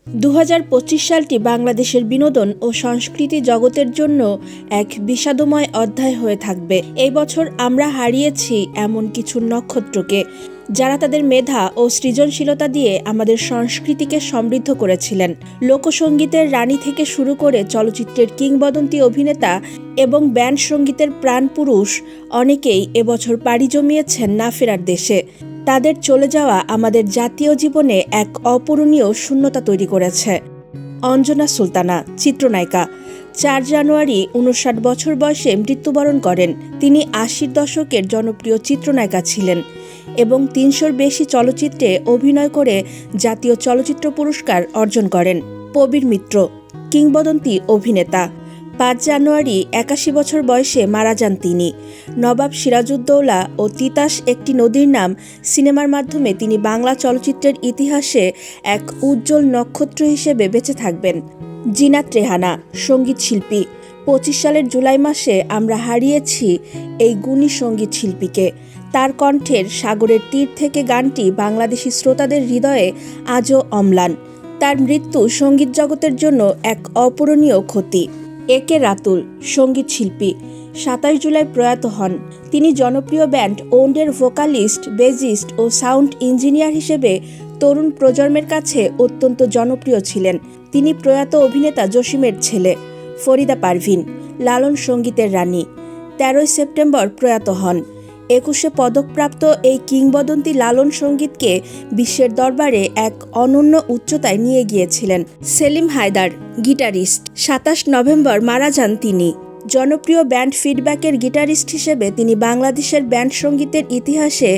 2025 সালটি বাংলাদেশের বিনোদন ও সংস্কৃতি জগতের জন্য এক বিষাদময় অধ্যায় হয়ে থাকবে। এই বছর আমরা হারিয়েছি এমন কিছু নক্ষত্রকে, যারা তাদের মেধা ও সৃজনশীলতা দিয়ে আমাদের সংস্কৃতিকে সমৃদ্ধ করেছিলেন। লোকসঙ্গীতের রানী থেকে শুরু করে চলচ্চিত্রের কিংবদন্তি অভিনেতা এবং ব্যান্ড সঙ্গীতের প্রাণপুরুষ অনেকেই এবছর পাড়ি জমিয়েছেন না ফেরার দেশে। তাদের চলে যাওয়া আমাদের জাতীয় জীবনে এক অপূরণীয় শূন্যতা তৈরি করেছে। অঞ্জনা সুলতানা, চিত্রনায়িকা, 4 জানুয়ারি 59 বছর বয়সে মৃত্যুবরণ করেন। তিনি 80-র দশকের জনপ্রিয় চিত্রনায়িকা ছিলেন এবং 300-র বেশি চলচ্চিত্রে অভিনয় করে জাতীয় চলচ্চিত্র পুরস্কার অর্জন করেন। প্রবীর মিত্র, কিংবদন্তি অভিনেতা, 5 জানুয়ারি 81 বছর বয়সে মারা যান তিনি। নবাব সিরাজউদ্দৌলা ও তিতাস একটি নদীর নাম সিনেমার মাধ্যমে তিনি বাংলা চলচ্চিত্রের ইতিহাসে এক উজ্জ্বল নক্ষত্র হিসেবে বেঁচে থাকবেন। জিনাত রেহানা, সঙ্গীত শিল্পী, 25 সালের জুলাই মাসে আমরা হারিয়েছি এই গুণী সঙ্গীত শিল্পীকে। তার কণ্ঠের সাগরের তীর থেকে গানটি বাংলাদেশি শ্রোতাদের হৃদয়ে আজও অম্লান। তার মৃত্যু সঙ্গীত জগতের জন্য এক অপূরণীয় ক্ষতি। একে রাতুল, সঙ্গীত শিল্পী, 27 জুলাই প্রয়াত হন। তিনি জনপ্রিয় ব্যান্ড ওন্ডের ভোকালিস্ট, বেজিস্ট ও সাউন্ড ইঞ্জিনিয়ার হিসেবে তরুণ প্রজন্মের কাছে অত্যন্ত জনপ্রিয় ছিলেন। তিনি প্রয়াত অভিনেতা জসিমের ছেলে। ফরিদা পারভিন, লালন সঙ্গীতের রানী, 13 সেপ্টেম্বর প্রয়াত হন। 21-এ পদকপ্রাপ্ত এই কিংবদন্তি লালন সঙ্গীতকে বিশ্বের দরবারে এক অনন্য উচ্চতায় নিয়ে গিয়েছিলেন। সেলিম হায়দার, গিটারিস্ট, 27 নভেম্বর মারা যান তিনি। জনপ্রিয় ব্যান্ড ফিডব্যাকের গিটারিস্ট হিসেবে তিনি বাংলাদেশের ব্যান্ড সঙ্গীতের ইতিহাসে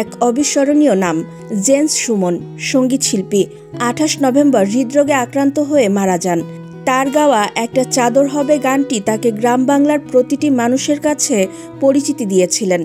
এক অবিস্মরণীয় নাম। জেমস সুমন, সঙ্গীত শিল্পী, 28 নভেম্বর হৃদরোগে আক্রান্ত হয়ে মারা যান। তার গাওয়া একটা চাদর হবে গানটি তাকে গ্রাম বাংলার প্রতিটি মানুষের কাছে পরিচিতি দিয়েছিলেন।